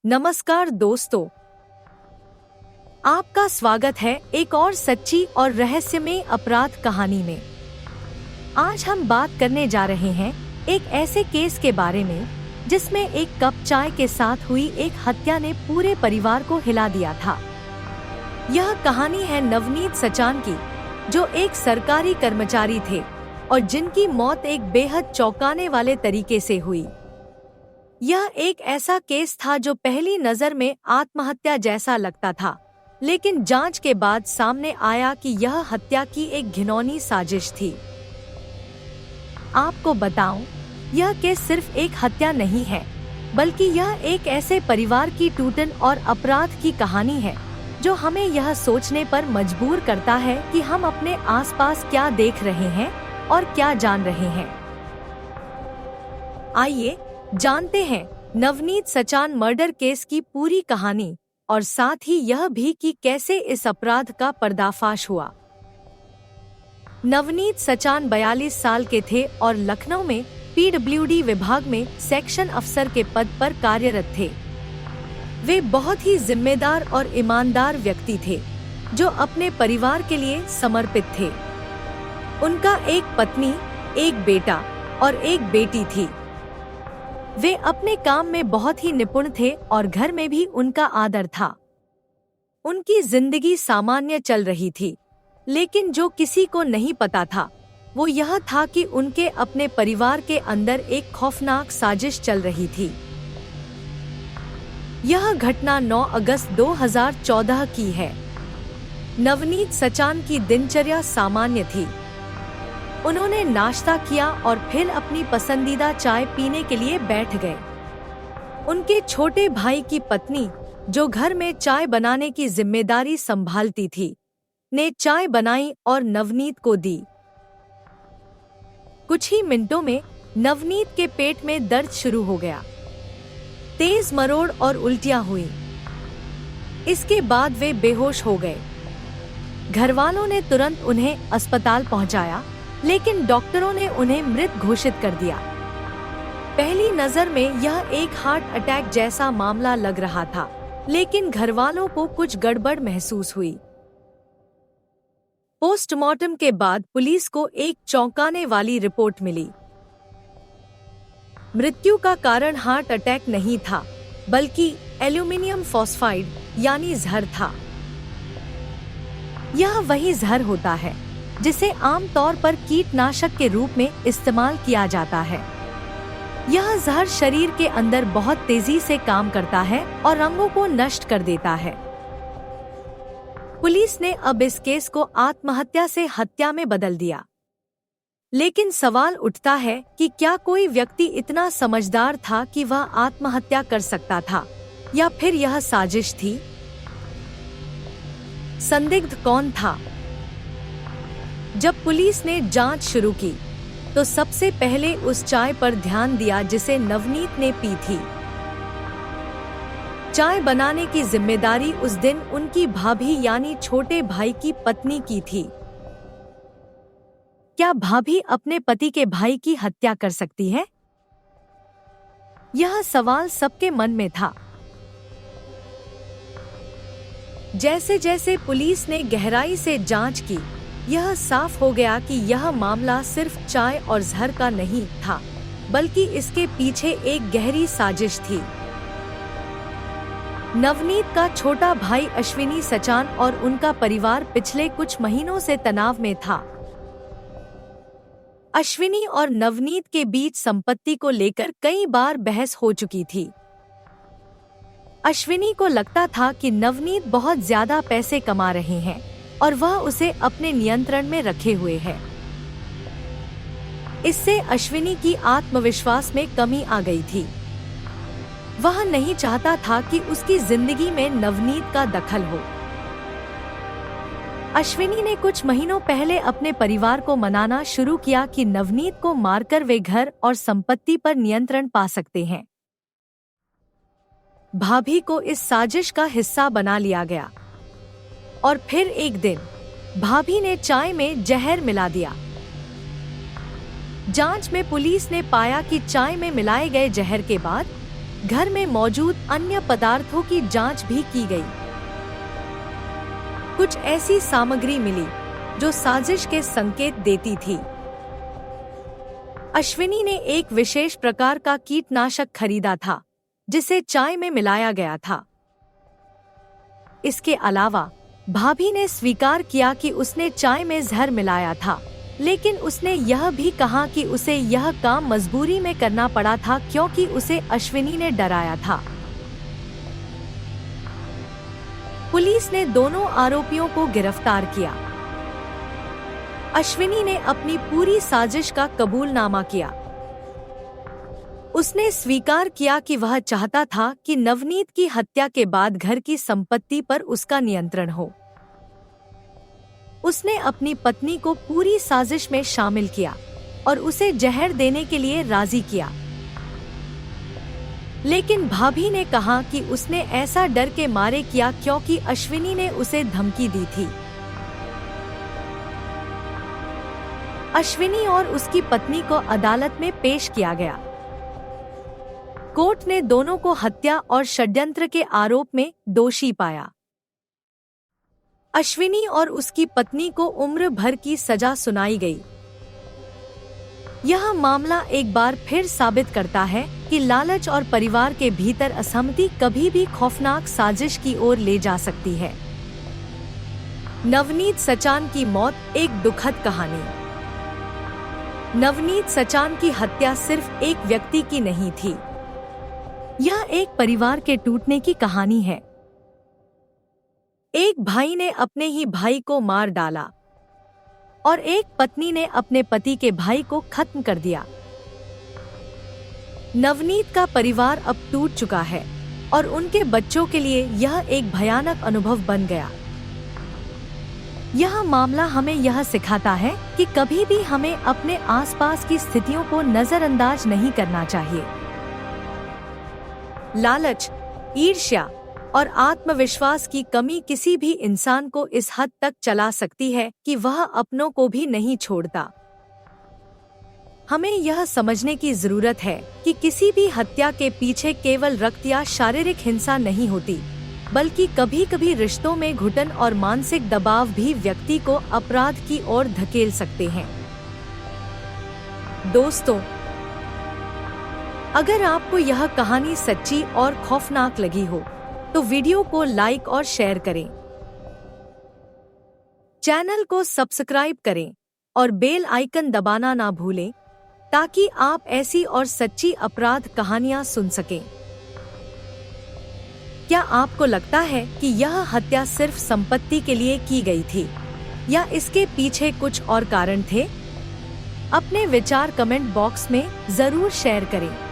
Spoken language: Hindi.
नमस्कार दोस्तों, आपका स्वागत है एक और सच्ची और रहस्यमय अपराध कहानी में। आज हम बात करने जा रहे हैं एक ऐसे केस के बारे में जिसमें एक कप चाय के साथ हुई एक हत्या ने पूरे परिवार को हिला दिया था। यह कहानी है नवनीत सचान की, जो एक सरकारी कर्मचारी थे और जिनकी मौत एक बेहद चौंकाने वाले तरीके से हुई। यह एक ऐसा केस था जो पहली नजर में आत्महत्या जैसा लगता था, लेकिन जांच के बाद सामने आया कि यह हत्या की एक घिनौनी साजिश थी। आपको बताऊं, यह केस सिर्फ एक हत्या नहीं है, बल्कि यह एक ऐसे परिवार की टूटन और अपराध की कहानी है जो हमें यह सोचने पर मजबूर करता है कि हम अपने आसपास क्या देख रहे हैं और क्या जान रहे हैं। आइए जानते हैं नवनीत सचान मर्डर केस की पूरी कहानी और साथ ही यह भी कि कैसे इस अपराध का पर्दाफाश हुआ। नवनीत सचान 42 साल के थे और लखनऊ में पीडब्ल्यूडी विभाग में सेक्शन अफसर के पद पर कार्यरत थे। वे बहुत ही जिम्मेदार और ईमानदार व्यक्ति थे जो अपने परिवार के लिए समर्पित थे। उनका एक पत्नी, एक बेटा और एक बेटी थी। वे अपने काम में बहुत ही निपुण थे और घर में भी उनका आदर था। उनकी जिंदगी सामान्य चल रही थी, लेकिन जो किसी को नहीं पता था वो यह था कि उनके अपने परिवार के अंदर एक खौफनाक साजिश चल रही थी। यह घटना 9 अगस्त 2014 की है। नवनीत सचान की दिनचर्या सामान्य थी। उन्होंने नाश्ता किया और फिर अपनी पसंदीदा चाय पीने के लिए बैठ गए। उनके छोटे भाई की पत्नी, जो घर में चाय बनाने की जिम्मेदारी संभालती थी, ने चाय बनाई और नवनीत को दी। कुछ ही मिनटों में नवनीत के पेट में दर्द शुरू हो गया। तेज मरोड़ और उल्टियां हुई। इसके बाद वे बेहोश हो गए। घरवालों ने तुरंत उन्हें अस्पताल पहुंचाया, लेकिन डॉक्टरों ने उन्हें मृत घोषित कर दिया। पहली नजर में यह एक हार्ट अटैक जैसा मामला लग रहा था, लेकिन घरवालों को कुछ गड़बड़ महसूस हुई। पोस्टमार्टम के बाद पुलिस को एक चौंकाने वाली रिपोर्ट मिली। मृत्यु का कारण हार्ट अटैक नहीं था, बल्कि एल्यूमिनियम फॉस्फाइड यानी जहर था। यह वही जहर होता है जिसे आमतौर पर कीटनाशक के रूप में इस्तेमाल किया जाता है। यह जहर शरीर के अंदर बहुत तेजी से काम करता है और अंगों को नष्ट कर देता है। पुलिस ने अब इस केस को आत्महत्या से हत्या में बदल दिया। लेकिन सवाल उठता है कि क्या कोई व्यक्ति इतना समझदार था कि वह आत्महत्या कर सकता था, या फिर यह साजिश थी? संदिग्ध कौन था? जब पुलिस ने जांच शुरू की तो सबसे पहले उस चाय पर ध्यान दिया जिसे नवनीत ने पी थी। चाय बनाने की जिम्मेदारी उस दिन उनकी भाभी यानी छोटे भाई की पत्नी की थी। क्या भाभी अपने पति के भाई की हत्या कर सकती है? यह सवाल सबके मन में था। जैसे जैसे पुलिस ने गहराई से जांच की, यह साफ हो गया कि यह मामला सिर्फ चाय और जहर का नहीं था, बल्कि इसके पीछे एक गहरी साजिश थी। नवनीत का छोटा भाई अश्विनी सचान और उनका परिवार पिछले कुछ महीनों से तनाव में था। अश्विनी और नवनीत के बीच संपत्ति को लेकर कई बार बहस हो चुकी थी। अश्विनी को लगता था कि नवनीत बहुत ज्यादा पैसे कमा रहे हैं और वह उसे अपने नियंत्रण में रखे हुए है। इससे अश्विनी की आत्मविश्वास में कमी आ गई थी। वह नहीं चाहता था कि उसकी जिंदगी में नवनीत का दखल हो। अश्विनी ने कुछ महीनों पहले अपने परिवार को मनाना शुरू किया कि नवनीत को मारकर वे घर और संपत्ति पर नियंत्रण पा सकते हैं। भाभी को इस साजिश का हिस्सा बना लिया गया और फिर एक दिन भाभी ने चाय में जहर मिला दिया। जांच में पुलिस ने पाया कि चाय में मिलाए गए जहर के बाद घर में मौजूद अन्य पदार्थों की जांच भी की गई। कुछ ऐसी सामग्री मिली जो साजिश के संकेत देती थी। अश्विनी ने एक विशेष प्रकार का कीटनाशक खरीदा था जिसे चाय में मिलाया गया था। इसके अलावा भाभी ने स्वीकार किया कि उसने चाय में जहर मिलाया था, लेकिन उसने यह भी कहा कि उसे यह काम मजबूरी में करना पड़ा था क्योंकि उसे अश्विनी ने डराया था। पुलिस ने दोनों आरोपियों को गिरफ्तार किया। अश्विनी ने अपनी पूरी साजिश का कबूलनामा किया। उसने स्वीकार किया कि वह चाहता था कि नवनीत की हत्या के बाद घर की संपत्ति पर उसका नियंत्रण हो। उसने अपनी पत्नी को पूरी साजिश में शामिल किया और उसे जहर देने के लिए राजी किया। लेकिन भाभी ने कहा कि उसने ऐसा डर के मारे किया क्योंकि अश्विनी ने उसे धमकी दी थी। अश्विनी और उसकी पत्नी को अदालत में पेश किया गया। कोर्ट ने दोनों को हत्या और षड्यंत्र के आरोप में दोषी पाया। अश्विनी और उसकी पत्नी को उम्र भर की सजा सुनाई गई। यह मामला एक बार फिर साबित करता है कि लालच और परिवार के भीतर असहमति कभी भी खौफनाक साजिश की ओर ले जा सकती है। नवनीत सचान की मौत एक दुखद कहानी। नवनीत सचान की हत्या सिर्फ एक व्यक्ति की नहीं थी, यह एक परिवार के टूटने की कहानी है। एक भाई ने अपने ही भाई को मार डाला और एक पत्नी ने अपने पति के भाई को खत्म कर दिया। नवनीत का परिवार अब टूट चुका है और उनके बच्चों के लिए यह एक भयानक अनुभव बन गया। यह मामला हमें यह सिखाता है कि कभी भी हमें अपने आसपास की स्थितियों को नजरअंदाज नहीं करना चाहिए। लालच, ईर्ष्या और आत्मविश्वास की कमी किसी भी इंसान को इस हद तक चला सकती है कि वह अपनों को भी नहीं छोड़ता। हमें यह समझने की जरूरत है कि किसी भी हत्या के पीछे केवल रक्त या शारीरिक हिंसा नहीं होती, बल्कि कभी कभी रिश्तों में घुटन और मानसिक दबाव भी व्यक्ति को अपराध की ओर धकेल सकते हैं। दोस्तों, अगर आपको यह कहानी सच्ची और खौफनाक लगी हो तो वीडियो को लाइक और शेयर करें, चैनल को सब्सक्राइब करें और बेल आइकन दबाना ना भूलें ताकि आप ऐसी और सच्ची अपराध कहानियां सुन सकें। क्या आपको लगता है कि यह हत्या सिर्फ संपत्ति के लिए की गई थी या इसके पीछे कुछ और कारण थे? अपने विचार कमेंट बॉक्स में जरूर शेयर करें।